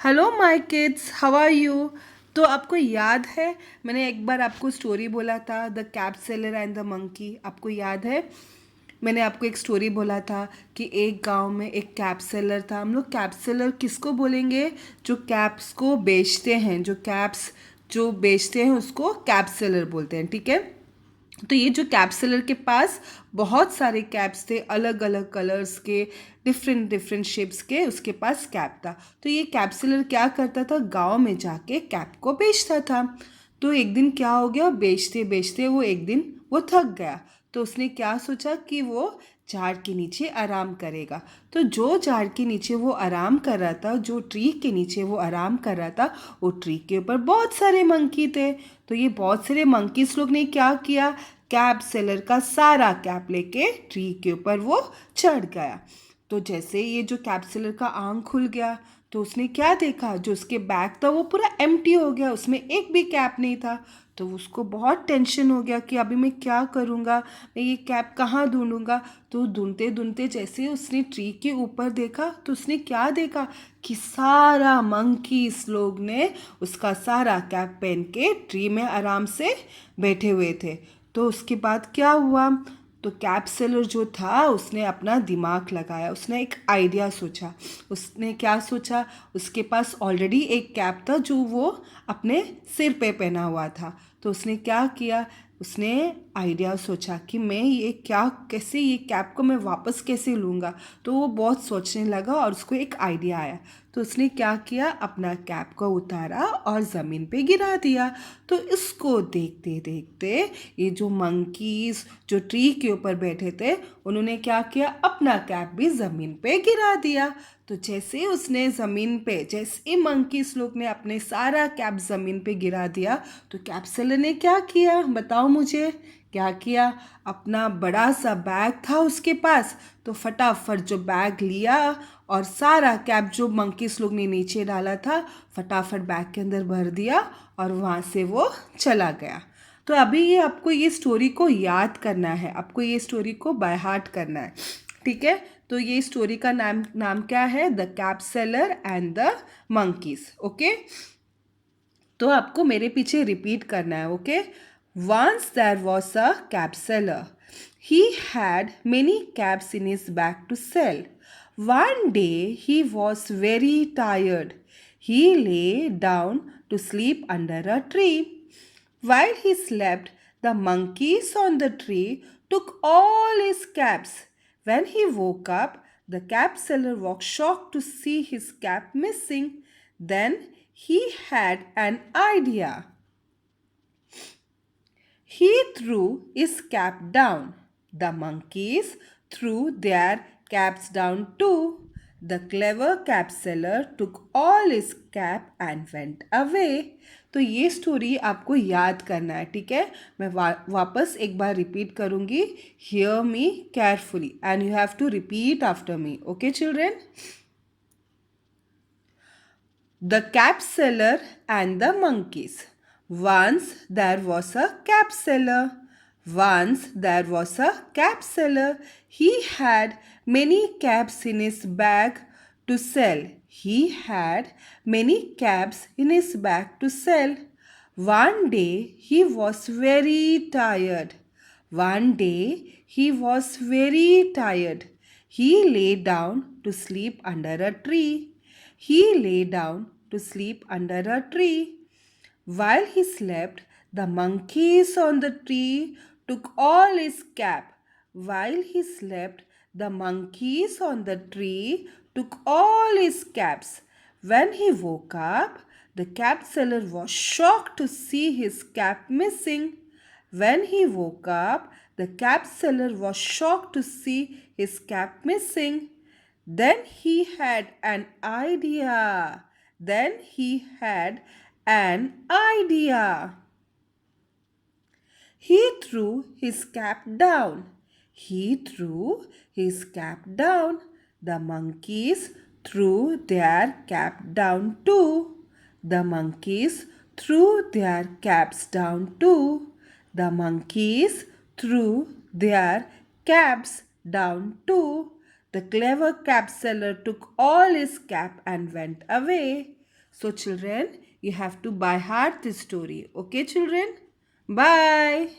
Hello my kids, how are you. तो आपको याद है मैंने एक बार आपको स्टोरी बोला था, the cap seller and the monkey. आपको याद है मैंने आपको एक स्टोरी बोला था कि एक गांव में एक कैप सेलर था। हम लोग कैप सेलर किसको बोलेंगे? जो कैप्स को बेचते हैं, जो कैप्स जो बेचते हैं उसको कैप सेलर बोलते हैं, ठीक है। तो ये जो कैप सेलर के पास बहुत सारे कैप्स थे, अलग अलग कलर्स के, डिफरेंट डिफरेंट शेप्स के उसके पास कैप था। तो ये कैप सेलर क्या करता था, गांव में जाके कैप को बेचता था। तो एक दिन क्या हो गया, बेचते बेचते वो एक दिन वो थक गया। तो उसने क्या सोचा कि वो झाड़ के नीचे आराम करेगा। तो जो झाड़ के नीचे वो आराम कर रहा था, जो ट्री के नीचे वो आराम कर रहा था, वो ट्री के ऊपर बहुत सारे मंकी थे। तो ये बहुत सारे मंकीस लोग ने क्या किया, कैप सेलर का सारा कैप लेके ट्री के ऊपर वो चढ़ गया। तो जैसे ये जो कैप सेलर का आंख खुल गया तो उसने क्या देखा, जो उसके बैग था वो पूरा एम्प्टी हो गया, उसमें एक भी कैप नहीं था। तो उसको बहुत टेंशन हो गया कि अभी मैं क्या करूँगा, मैं ये कैप कहाँ ढूंढूंगा। तो ढूंढते ढूंढते जैसे उसने ट्री के ऊपर देखा तो उसने क्या देखा कि सारा मंकीस लोग ने उसका सारा कैप पहन के ट्री में आराम से बैठे हुए थे। तो उसके बाद क्या हुआ, तो कैप सेलर जो था उसने अपना दिमाग लगाया, उसने एक आइडिया सोचा। उसने क्या सोचा, उसके पास ऑलरेडी एक कैप था जो वो अपने सिर पे पहना हुआ था। तो उसने क्या किया, उसने आइडिया सोचा कि मैं ये क्या, कैसे ये कैप को मैं वापस कैसे लूँगा। तो वो बहुत सोचने लगा और उसको एक आइडिया आया। तो उसने क्या किया, अपना कैप को उतारा और ज़मीन पे गिरा दिया। तो इसको देखते देखते ये जो मंकीज जो ट्री के ऊपर बैठे थे उन्होंने क्या किया, अपना कैप भी ज़मीन पे गिरा दिया। तो जैसे उसने ज़मीन पे, जैसे मंकीज लोग ने अपने सारा कैप ज़मीन पे गिरा दिया, तो कैप सेलर ने क्या किया, बताओ मुझे क्या किया। अपना बड़ा सा बैग था उसके पास, तो फटाफट जो बैग लिया और सारा कैप जो मंकीस लोग ने नीचे डाला था फटाफट बैग के अंदर भर दिया और वहाँ से वो चला गया। तो अभी ये आपको ये स्टोरी को याद करना है, आपको ये स्टोरी को बाय हार्ट करना है, ठीक है। तो ये स्टोरी का नाम नाम क्या है, the cap seller and the monkeys. Okay, तो आपको मेरे पीछे रिपीट करना है, okay. Once there was a cap seller, he had many caps in his bag to sell. One day he was very tired, he lay down to sleep under a tree. While he slept, the monkeys on the tree took all his caps. When he woke up, the cap seller was shocked to see his cap missing. Then he had an idea. He threw his cap down. The monkeys threw their caps down too. The clever cap seller took all his cap and went away. तो ये story आपको याद करना है, ठीक है। मैं वापस एक बार रिपीट करूँगी। Hear me carefully and you have to repeat after me, okay children. The cap seller and the monkeys. Once there was a cap seller. Once there was a cap seller. He had many caps in his bag to sell. He had many caps in his bag to sell. One day he was very tired. One day he was very tired. He lay down to sleep under a tree. He lay down to sleep under a tree. While he slept, the monkeys on the tree took all his cap. While he slept, the monkeys on the tree took all his caps. When he woke up, the cap seller was shocked to see his cap missing. When he woke up, the cap seller was shocked to see his cap missing. Then he had an idea. Then he had an idea. He threw his cap down. He threw his cap down. The monkeys threw their cap down too. The monkeys threw their caps down too. The monkeys threw their caps down too. The clever cap seller took all his cap and went away. So children, you have to by heart this story. Okay children? Bye.